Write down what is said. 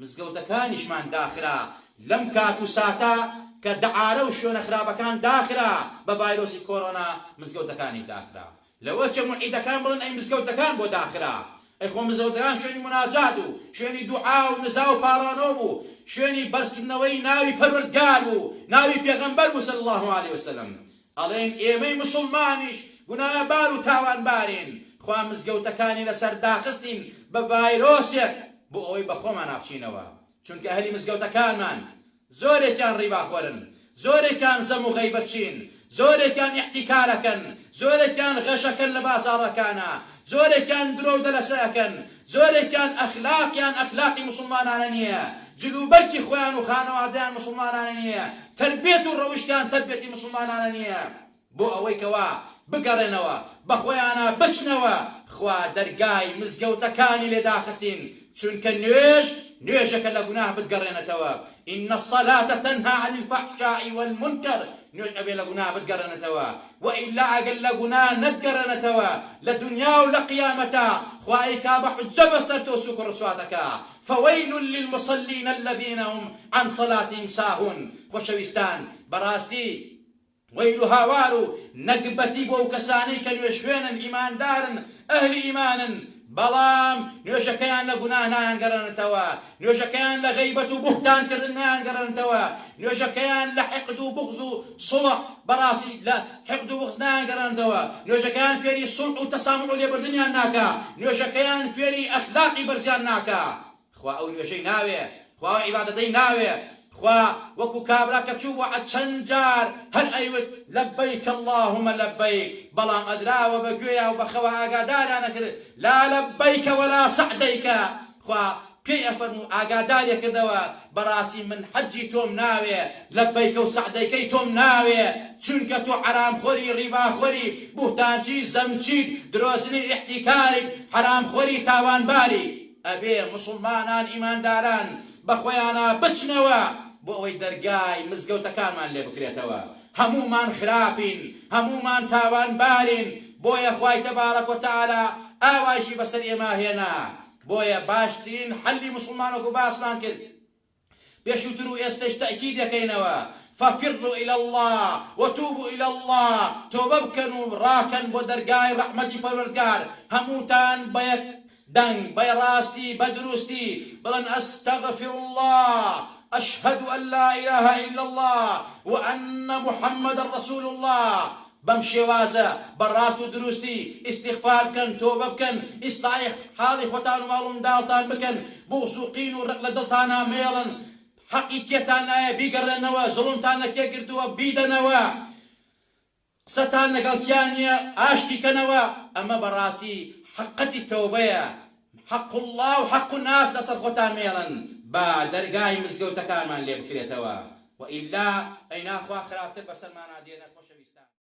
مزگەوتەکانیشمان داخرا لەم کات و ساتە کە دەعارە و شوێنە خراپەکان داخرا بە ڤایرۆسی کۆرۆنا مزگەوتەکانی داخرا لەوە چە موعیدەکان بڵن ئەی مزگەوتەکان بۆ داخرا ئەی خۆ مزگەوتەکان شوێنی مناجات و شوێنی دوعا و نزا و پاڕانۆ بوو شوێنی بەرزکردنەوەی ناوی پەروەردگار بوو ناوی پێغەمبەر بوو صلی الله علیه وسلم ئەڵێن ئێمەی موسڵمانیش گوناهبار و تاوانبارین خوا مزگەوتەکانی لەسەر داخستین بە ڤایرۆسێک بۆ ئەوەی بە خۆمان ناپچینەوە چونکە ئەهلی مزگەوتەکانمان زۆرێکیان ڕیباخۆرن زۆرێکیان زەم و غەیبەت چین زۆرێکیان احتیکارەکەن زۆرێکیان غەشەکەن لە بازاڕەکانە زۆرێکیان درۆ و دەلەسەکەن زۆرێکیان ئەخلاقیان ئەخلاقی مسلمانانە نییە جلوبەرکی خۆیان و خانەوادەیان مسلمانانە نییە تربێت و ڕەوشتیان تربێتی مسلمانانە نییە بۆ ئەوەی کەوا بگەڕێنەوە بە خۆیانە بچنەوە خوا دەرگای مزگەوتەکانی لێداخستین چونکە نوێژەکە لە گوناه بتگەڕێنێتەوە ئین الصلاة تنهى عن الفحشاء والمنكر نوێژ ئەبێ لە گوناه بتگەڕێنێتەوە وئیلا ئەگەر لە گوناه نەتگەڕێنێتەوە لە دنیا و لە قیامەتە خوای کا بە حجە بەسەر تۆ سووک و ڕسواتەکە فويل للمصلين الذين هم عن صلاتهم ساهون خۆشەویستان بەڕاستی ويل هاوار و نەگبەتی بۆ ئەو کەسانەی کە نوێژخوێنن ئیماندارن ئەهلی ئیمانن بەڵام نوێژەکەیان لە گوناه نایانگەڕێنێتەوە نوێژەکەیان لە غەیبەت و بوهتانکردن نایانگەڕێنێتەوە نوێژەکەیان لە حقد و بغز و سڵح بەڕاستی لە حقد و بغز نایانگەڕێنێتەوە نوێژەکەیان فێری سڵح و تەسامح و لێبوردنیان ناکا نوێژەکەیان فێری ئەخلاقی بەرزیان ناکا خوا ئەو نوێژەی ناوێ خوا ئەو عیبادەتەی ناوێ خوا وەکو کابرا کە چوو بۆ چەند جار هەر ئەیوت لەبەیک اللهم لەبەیک بەڵام ئەدراوە بە گوێیا و بەخەوە ئاگاداریان نەکرد لا لەبەیکە وەلا سەعدەیکە خوا پێی ئەفەرموو ئاگاداریە کردەوە بەڕاستی من حەجی تۆم ناوێ لەبەیکە و سەعدەیکەی تۆم ناوێ چونکە تۆ حرامخۆری ڕیباخۆری بوهتانچی زەمچیت درۆزنی احتیکارێک حرامخۆری تاوانباری ئەبێ مسلمانان ئیمانداران بەخۆیانە بچنەوە بۆ ئەوەی دەرگای مزگەوتەکانمان لێ بکرێتەوە هەمومان خراپین هەمومان تاوانبارین بۆیە خوای تەبارەک و تەعالا ئاواشی بەسەر ئێمە هێنا بۆیە باشترین حەلی مسلمانێک و باسمان کرد پێشووتر و ئێستش تەئکید دەکەینەوە ففروا إلى الله وتوبوا إلى الله توبة بکەن و ڕاکەن بۆ دەرگای ڕەحمەتی پەروەردگار هەمووتان بەیەک دنگ بيراستي بدروستي بلن أستغفر الله أشهد أن لا إله إلا الله وأن محمد رسول الله بمشي وازا براتو دروستي استغفار كان توبة كان إصلاح حالي ختان والم دالتان بكن بوسوقين ورقل دلتانا ميلا حقيقيتانا بيقرنوا ظلمتانا كيقردوا بيدنوا قسەتان لەگەڵکیانە ئاشتی کەنەوە ئەمە بەڕاستی حقەتی تەوبەیە حق الله و حق الناس لەسەر خۆتان مێڵن با دەرگای مزگەوتەکانمان لێ بکرێتەوە وئیلا ئەی ناخوا خراپتر بەسەرمانە دێنە خۆشەویست